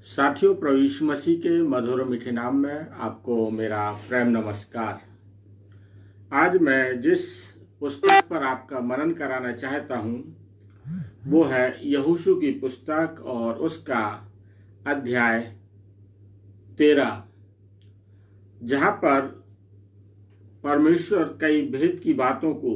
साथियों, प्रभु यीशु मसीह के मधुर मीठे नाम में आपको मेरा प्रेम नमस्कार। आज मैं जिस पुस्तक पर आपका मनन कराना चाहता हूँ वो है यहोशू की पुस्तक और उसका अध्याय 13, जहाँ पर परमेश्वर कई भेद की बातों को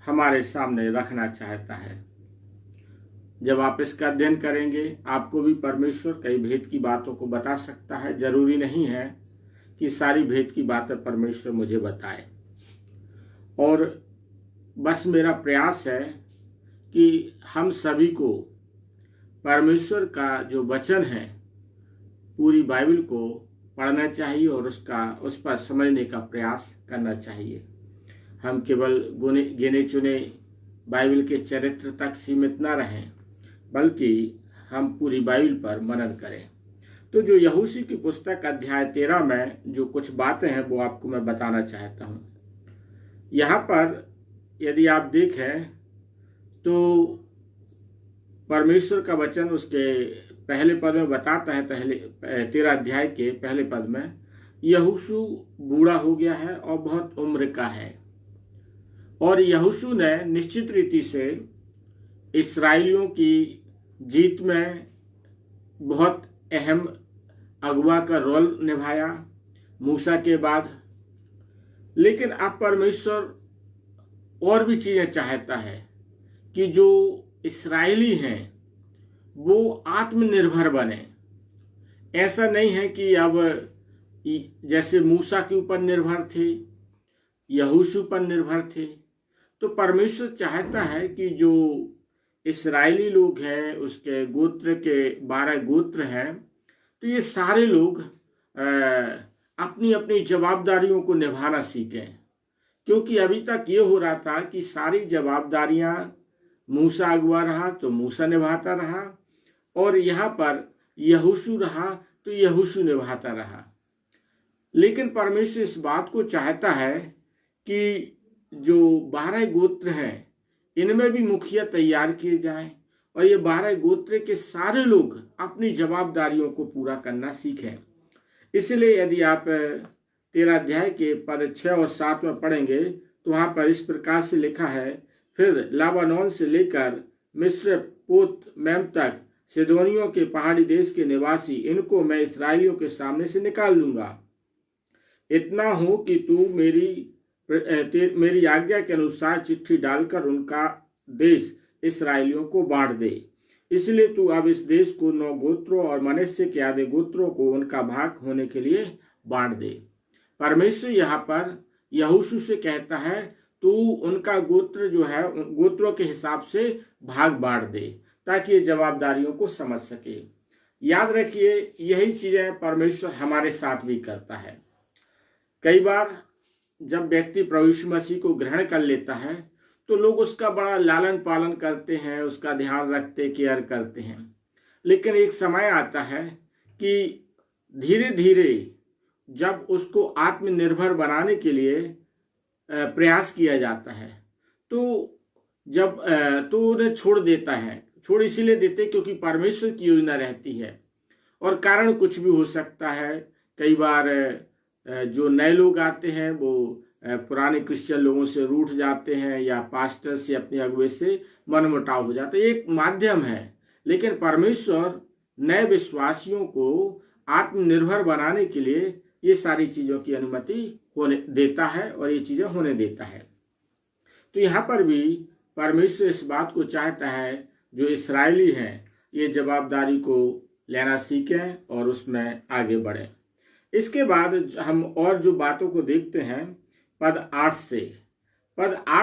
हमारे सामने रखना चाहता है। जब आप इसका अध्ययन करेंगे आपको भी परमेश्वर कई भेद की बातों को बता सकता है। जरूरी नहीं है कि सारी भेद की बातें परमेश्वर मुझे बताए। और बस मेरा प्रयास है कि हम सभी को परमेश्वर का जो वचन है पूरी बाइबल को पढ़ना चाहिए और उस पर समझने का प्रयास करना चाहिए। हम केवल गिने चुने बाइबल के चरित्र तक सीमित न रहें, बल्कि हम पूरी बाइबल पर मनन करें। तो जो यहोशू की पुस्तक अध्याय 13 में जो कुछ बातें हैं वो आपको मैं बताना चाहता हूँ। यहाँ पर यदि आप देखें तो परमेश्वर का वचन उसके पहले पद में बताता है, 13 अध्याय के पहले पद में, यहोशू बूढ़ा हो गया है और बहुत उम्र का है। और यहोशू ने निश्चित रीति से इस्राएलियों की जीत में बहुत अहम अगुवा का रोल निभाया मूसा के बाद। लेकिन अब परमेश्वर और भी चीजें चाहता है कि जो इस्राएली हैं वो आत्मनिर्भर बने। ऐसा नहीं है कि अब जैसे मूसा के ऊपर निर्भर थे, यहोशू पर निर्भर थे। तो परमेश्वर चाहता है कि जो इस्राएली लोग हैं, उसके गोत्र के 12 गोत्र हैं, तो ये सारे लोग अपनी अपनी जवाबदारियों को निभाना सीखें। क्योंकि अभी तक ये हो रहा था कि सारी जवाबदारियां मूसा अगुवा रहा तो मूसा निभाता रहा, और यहाँ पर यहोशू रहा तो यहोशू निभाता रहा। लेकिन परमेश्वर इस बात को चाहता है कि जो 12 गोत्र हैं इनमें भी मुखिया तैयार किए जाएं और ये 12 गोत्र के सारे लोग अपनी जवाबदारियों को पूरा करना सीखें। इसलिए यदि आप 13 अध्याय के पद 6 और 7 में पढ़ेंगे तो वहाँ पर इस प्रकार से लिखा है, फिर लाबानोन से लेकर मिस्र पोत मैम तक सिदोनियों के पहाड़ी देश के निवासी, इनको मैं इस्राएलियों के सामने से निकाल दूंगा। इतना हो कि तू मेरी आज्ञा के अनुसार चिट्ठी डालकर उनका देश इस्राएलियों को बांट दे। इसलिए तू अब इस देश को 9 गोत्रों और मनश्शे के आधे गोत्रों को उनका भाग होने के लिए बांट दे। परमेश्वर यहाँ पर यहोशू से कहता है तू उनका गोत्र जो है गोत्रों के हिसाब से भाग बांट दे ताकि ये जवाबदारियों को समझ सके। याद रखिए, यही चीजें परमेश्वर हमारे साथ भी करता है। कई बार जब व्यक्ति प्रभु यीशु मसीह को ग्रहण कर लेता है तो लोग उसका बड़ा लालन पालन करते हैं, उसका ध्यान रखते, केयर करते हैं। लेकिन एक समय आता है कि धीरे धीरे जब उसको आत्मनिर्भर बनाने के लिए प्रयास किया जाता है तो उन्हें छोड़ देता है। छोड़ इसीलिए देते क्योंकि परमेश्वर की योजना रहती है, और कारण कुछ भी हो सकता है। कई बार जो नए लोग आते हैं वो पुराने क्रिश्चियन लोगों से रूठ जाते हैं, या पास्टर से, अपने अगुवे से मनमुटाव हो जाता है। एक माध्यम है, लेकिन परमेश्वर नए विश्वासियों को आत्मनिर्भर बनाने के लिए ये सारी चीज़ों की अनुमति होने देता है और ये चीज़ें होने देता है। तो यहाँ पर भी परमेश्वर इस बात को चाहता है जो इस्राएली हैं ये जवाबदारी को लेना सीखें और उसमें आगे बढ़ें। इसके बाद हम और जो बातों को देखते हैं पद 8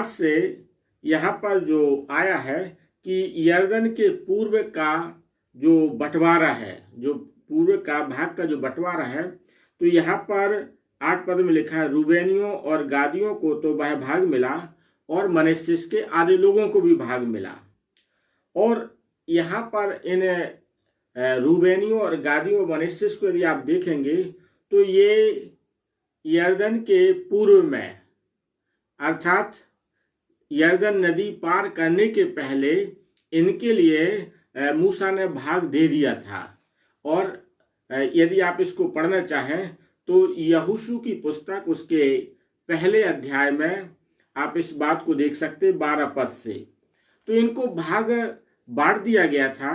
से यहाँ पर जो आया है कि यरदन के पूर्व का जो बंटवारा है, जो पूर्व का भाग का जो बंटवारा है, तो यहाँ पर 8 पद में लिखा है, रूबेनियों और गादियों को तो वह भाग मिला और मनश्शे के आधे लोगों को भी भाग मिला। और यहाँ पर इन रूबेनियों और गादियों और मनश्शे को यदि आप देखेंगे तो ये यरदन के पूर्व में, अर्थात यरदन नदी पार करने के पहले इनके लिए मूसा ने भाग दे दिया था। और यदि आप इसको पढ़ना चाहें तो यहोशू की पुस्तक उसके पहले अध्याय में आप इस बात को देख सकते 12 पद से। तो इनको भाग बांट दिया गया था।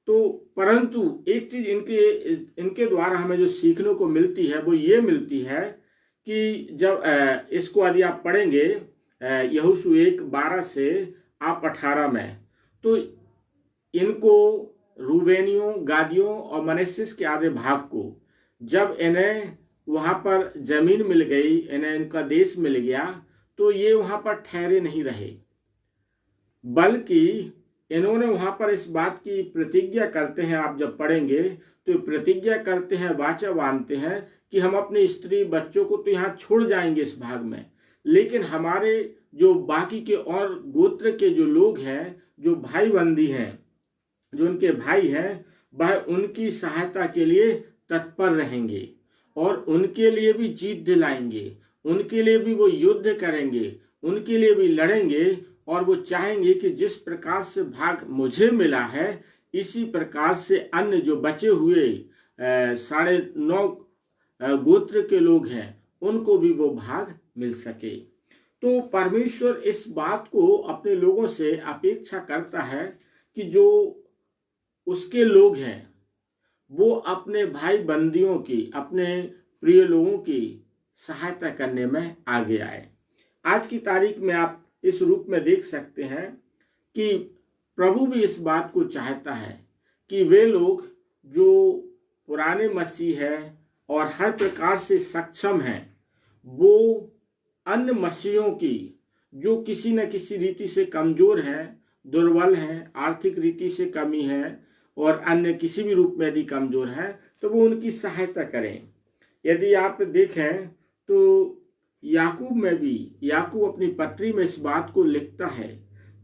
तो परंतु एक चीज इनके द्वारा हमें जो सीखने को मिलती है वो ये मिलती है कि जब इसको यदि आप पढ़ेंगे यहोशू 1:12 से आप 18 में, तो इनको रूबेनियों, गादियों और मनश्शे के आधे भाग को जब इन्हें वहां पर जमीन मिल गई, इन्हें इनका देश मिल गया, तो ये वहां पर ठहरे नहीं रहे, बल्कि इन्होंने वहां पर इस बात की प्रतिज्ञा करते हैं। आप जब पढ़ेंगे तो प्रतिज्ञा करते हैं, वाचा बांधते हैं कि हम अपनी स्त्री बच्चों को तो यहाँ छोड़ जाएंगे इस भाग में, लेकिन हमारे जो बाकी के और गोत्र के जो लोग हैं, जो भाई बंदी हैं, जो उनके भाई हैं, वह उनकी सहायता के लिए तत्पर रहेंगे और उनके लिए भी जीत दिलाएंगे, उनके लिए भी वो युद्ध करेंगे, उनके लिए भी लड़ेंगे और वो चाहेंगे कि जिस प्रकार से भाग मुझे मिला है इसी प्रकार से अन्य जो बचे हुए 9.5 गोत्र के लोग हैं उनको भी वो भाग मिल सके। तो परमेश्वर इस बात को अपने लोगों से अपेक्षा करता है कि जो उसके लोग हैं वो अपने भाई बंदियों की, अपने प्रिय लोगों की सहायता करने में आगे आए। आज की तारीख में आप इस रूप में देख सकते हैं कि प्रभु भी इस बात को चाहता है कि वे लोग जो पुराने मसीह हैं और हर प्रकार से सक्षम हैं, वो अन्य मसीहों की जो किसी न किसी रीति से कमजोर हैं, दुर्बल हैं, आर्थिक रीति से कमी है और अन्य किसी भी रूप में यदि कमजोर है तो वो उनकी सहायता करें। यदि आप देखें तो याकूब में भी, याकूब अपनी पत्री में इस बात को लिखता है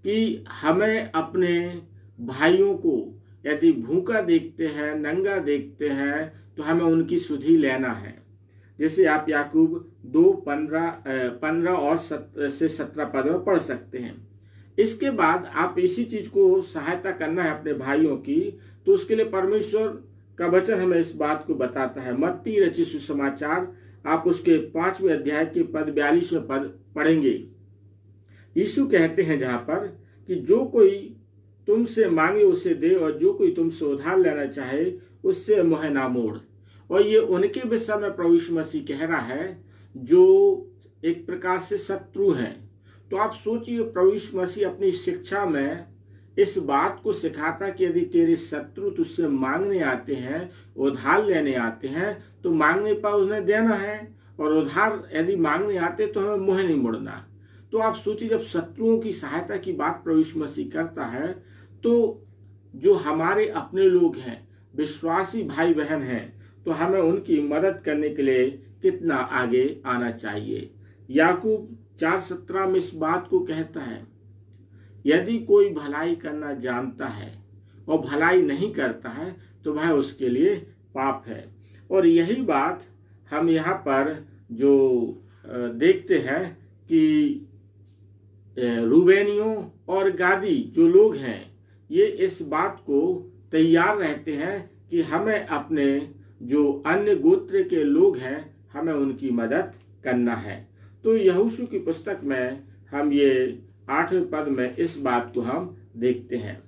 कि हमें अपने भाइयों को यदि भूखा देखते हैं, नंगा देखते हैं, तो हमें उनकी सुधि लेना है। जैसे आप याकूब 2:15 और 17 पद में पढ़ सकते हैं। इसके बाद आप इसी चीज को सहायता करना है अपने भाइयों की, तो उसके लिए परमेश्वर का वचन हमें इस बात को बताता है। मत्ती रचित सुसमाचार आप उसके 5वें अध्याय के पद 42वें पद पढ़ेंगे। यीशु कहते हैं जहां पर कि जो कोई तुमसे मांगे उसे दे और जो कोई तुमसे उधार लेना चाहे उससे मुँह ना मोड़। और ये उनके विषय में प्रभु यीशु मसीह कह रहा है जो एक प्रकार से शत्रु हैं। तो आप सोचिए, प्रभु यीशु मसीह अपनी शिक्षा में इस बात को सिखाता कि यदि तेरे शत्रु तुझसे मांगने आते हैं, उधार लेने आते हैं, तो मांगने पर उन्हें देना है, और उधार यदि मांगने आते तो हमें मुंह नहीं मोड़ना। तो आप सोचिए, जब शत्रुओं की सहायता की बात प्रभु यीशु मसीह करता है, तो जो हमारे अपने लोग हैं, विश्वासी भाई बहन हैं, तो हमें उनकी मदद करने के लिए कितना आगे आना चाहिए। याकूब 4:17 में इस बात को कहता है, यदि कोई भलाई करना जानता है और भलाई नहीं करता है तो वह उसके लिए पाप है। और यही बात हम यहाँ पर जो देखते हैं कि रूबेनियों और गादी जो लोग हैं, ये इस बात को तैयार रहते हैं कि हमें अपने जो अन्य गोत्र के लोग हैं, हमें उनकी मदद करना है। तो यहोशू की पुस्तक में हम ये 8वें पद में इस बात को हम देखते हैं।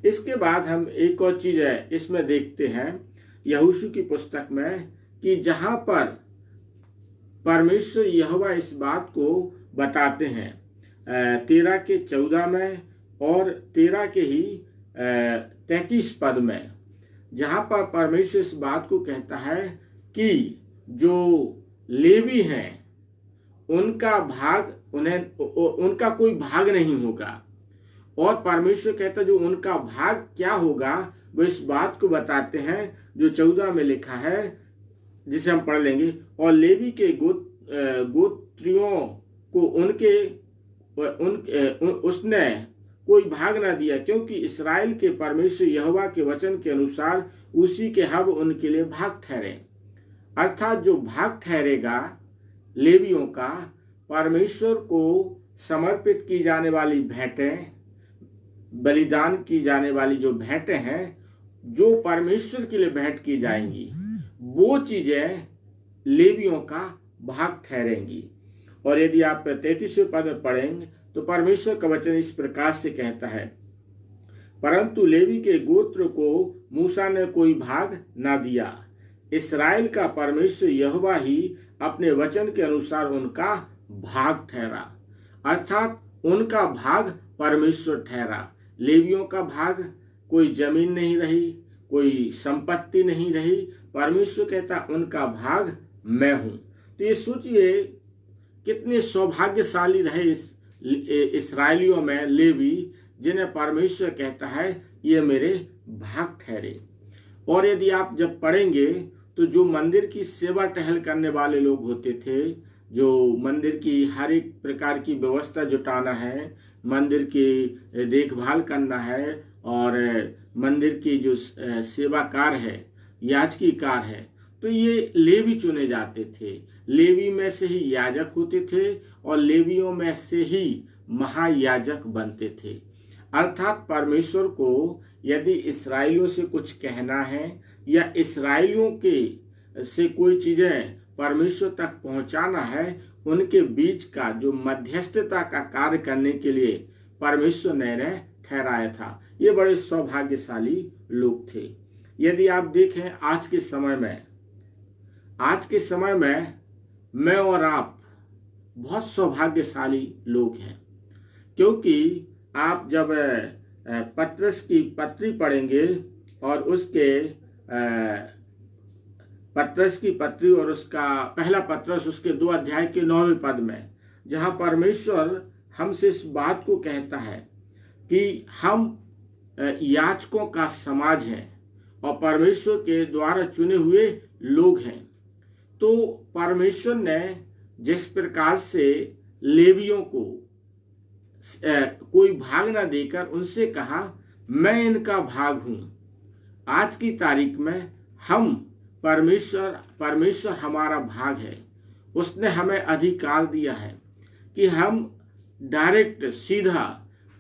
इसके बाद हम एक और चीज है इसमें देखते हैं यहोशू की पुस्तक में कि जहां पर परमेश्वर यहोवा इस बात को बताते हैं 13 के 14 में और 13 के ही 33 पद में, जहां पर परमेश्वर इस बात को कहता है कि जो लेवी हैं उनका भाग उनका कोई भाग नहीं होगा। और परमेश्वर कहता है जो उनका भाग क्या होगा वो इस बात को बताते हैं जो 14 में लिखा है, जिसे हम पढ़ लेंगे। और लेवी के गोत्रियों को उसने कोई भाग ना दिया, क्योंकि इस्राएल के परमेश्वर यहोवा के वचन के अनुसार उसी के हब उनके लिए भाग ठहरे। अर्थात जो भाग ठहरेगा लेवियों का, परमेश्वर को समर्पित की जाने वाली भेंटें, बलिदान की जाने वाली जो भेंटें हैं, जो परमेश्वर के लिए भेंट की जाएंगी वो चीजें लेवियों का भाग ठहरेंगी। और यदि आप 33वें पद में पढ़ेंगे तो परमेश्वर का वचन इस प्रकार से कहता है, परंतु लेवी के गोत्र को मूसा ने कोई भाग ना दिया। इस्राएल का परमेश्वर यहोवा ही अपने वचन के अनुसार उनका भाग ठहरा। अर्थात उनका भाग परमेश्वर ठहरा। लेवियों का भाग कोई जमीन नहीं रही, कोई संपत्ति नहीं रही। परमेश्वर कहता उनका भाग मैं हूं। तो ये सोचिए कितने सौभाग्यशाली रहे इस्राएलियों में लेवी, जिन्हें परमेश्वर कहता है ये मेरे भाग ठहरे। और यदि आप जब पढ़ेंगे तो जो मंदिर की सेवा टहल करने वाले लोग होते थे, जो मंदिर की हर एक प्रकार की व्यवस्था जुटाना है, मंदिर की देखभाल करना है, और मंदिर की जो सेवाकार है, याजकी कार है, तो ये लेवी चुने जाते थे। लेवी में से ही याजक होते थे और लेवियों में से ही महायाजक बनते थे। अर्थात परमेश्वर को यदि इस्राएलियों से कुछ कहना है या इस्राएलियों के से कोई चीजें परमेश्वर तक पहुंचाना है, उनके बीच का जो मध्यस्थता का कार्य करने के लिए परमेश्वर ने ठहराया था। ये बड़े सौभाग्यशाली लोग थे। यदि आप देखें आज के समय में मैं और आप बहुत सौभाग्यशाली लोग हैं, क्योंकि आप जब पत्रस की पत्री पढ़ेंगे और उसके पत्रस की पत्री और उसका पहला पत्रस उसके 2 अध्याय के 9वें पद में, जहां परमेश्वर हमसे इस बात को कहता है कि हम याजकों का समाज हैं और परमेश्वर के द्वारा चुने हुए लोग हैं। तो परमेश्वर ने जिस प्रकार से लेवियों को कोई भाग ना देकर उनसे कहा मैं इनका भाग हूं, आज की तारीख में हम परमेश्वर हमारा भाग है। उसने हमें अधिकार दिया है कि हम डायरेक्ट सीधा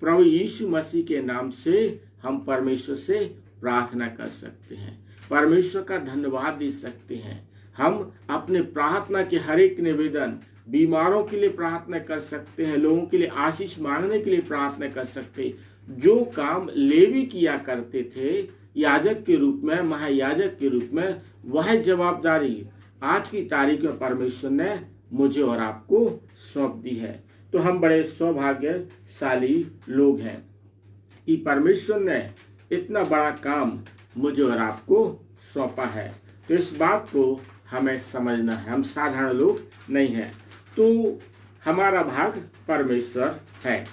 प्रभु यीशु मसीह के नाम से हम परमेश्वर से प्रार्थना कर सकते हैं, परमेश्वर का धन्यवाद दे सकते हैं। हम अपने प्रार्थना के हर एक निवेदन, बीमारों के लिए प्रार्थना कर सकते हैं, लोगों के लिए आशीष मांगने के लिए प्रार्थना कर सकते हैं। जो काम लेवी किया करते थे याजक के रूप में, महायाजक के रूप में, वह जवाबदारी आज की तारीख में परमेश्वर ने मुझे और आपको सौंप दी है। तो हम बड़े सौभाग्यशाली लोग हैं कि परमेश्वर ने इतना बड़ा काम मुझे और आपको सौंपा है। तो इस बात को हमें समझना है, हम साधारण लोग नहीं हैं। तो हमारा भाग परमेश्वर है।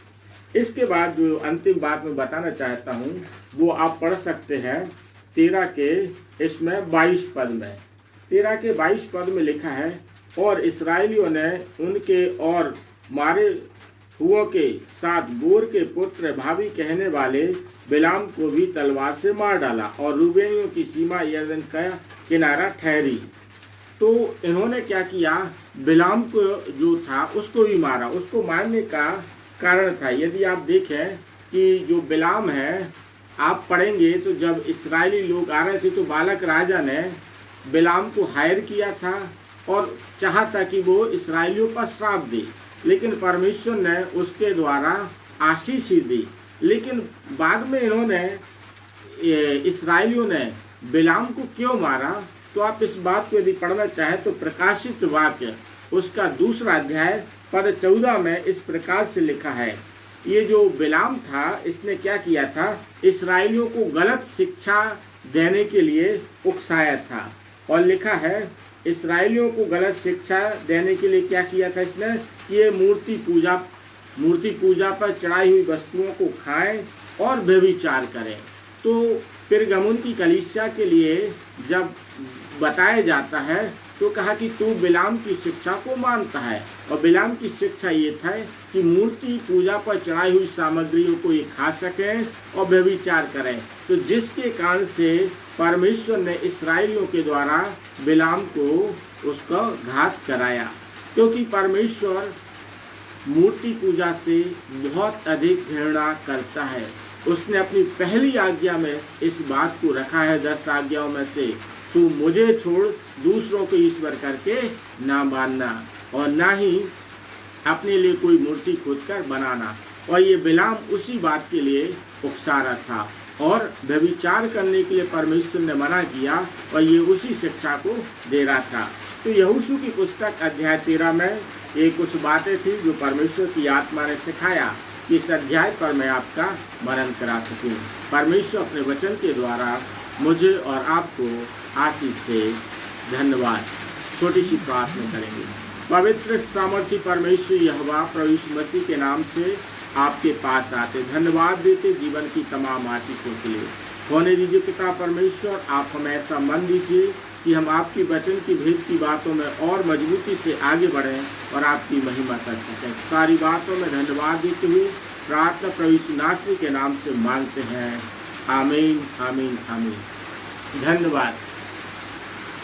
इसके बाद जो अंतिम बात मैं बताना चाहता हूँ वो आप पढ़ सकते हैं 13 के इसमें 22 पद में। 13 के 22 पद में लिखा है, और इस्राएलियों ने उनके और मारे हुओं के साथ बोर के पुत्र भावी कहने वाले बिलाम को भी तलवार से मार डाला, और रूबेनियों की सीमा यरदन का किनारा ठहरी। तो इन्होंने क्या किया, बिलाम को जो था उसको भी मारा। उसको मारने का कारण था, यदि आप देखें कि जो बिलाम है, आप पढ़ेंगे तो जब इस्राएली लोग आ रहे थे तो बालक राजा ने बिलाम को हायर किया था और चाहा था कि वो इस्राएलियों पर श्राप दे, लेकिन परमेश्वर ने उसके द्वारा आशीष ही दी। लेकिन बाद में इन्होंने इस्राएलियों ने बिलाम को क्यों मारा, तो आप इस बात को यदि पढ़ना चाहें तो प्रकाशित वाक्य उसका 2 अध्याय पद 14 में इस प्रकार से लिखा है। ये जो बिलाम था, इसने क्या किया था, इस्राएलियों को गलत शिक्षा देने के लिए उकसाया था। और लिखा है इस्राएलियों को गलत शिक्षा देने के लिए क्या किया था इसने, ये मूर्ति पूजा पर चढ़ाई हुई वस्तुओं को खाएं और व्यभिचार करें। तो पिरगमुन की कलीसिया के लिए जब बताया जाता है तो कहा कि तू बिलाम की शिक्षा को मानता है, और बिलाम की शिक्षा ये था कि मूर्ति पूजा पर चढ़ाई हुई सामग्रियों को ये खा सकें और व्यभिचार करें। तो जिसके कारण से परमेश्वर ने इस्राएलियों के द्वारा बिलाम को उसका घात कराया, क्योंकि परमेश्वर मूर्ति पूजा से बहुत अधिक घृणा करता है। उसने अपनी पहली आज्ञा में इस बात को रखा है 10 आज्ञाओं में से, तू मुझे छोड़ दूसरों को ईश्वर करके ना मानना और ना ही अपने लिए कोई मूर्ति खोदकर बनाना। और ये बिलाम उसी बात के लिए उकसा रहा था और व्यभिचार करने के लिए परमेश्वर ने मना किया और ये उसी शिक्षा को दे रहा था। तो यहोशू की पुस्तक अध्याय 13 में ये कुछ बातें थी जो परमेश्वर की आत्मा ने सिखाया कि इस अध्याय पर मैं आपका मनन करा सकूं। परमेश्वर अपने वचन के द्वारा मुझे और आपको आशीष दे। धन्यवाद। छोटी सी प्रार्थना करेंगे। पवित्र सामर्थी परमेश्वर यहोवा प्रभु यीशु मसीह के नाम से आपके पास आते धन्यवाद देते जीवन की तमाम आशीषों के लिए। होने दीजिए पिता परमेश्वर, आप हमें ऐसा मन दीजिए कि हम आपकी वचन की भेद की बातों में और मजबूती से आगे बढ़ें और आपकी महिमा कर सकें। सारी बातों में धन्यवाद देते हुए प्रार्थना प्रभु यीशु नासरी के नाम से मांगते हैं। आमीन आमीन आमीन। धन्यवाद।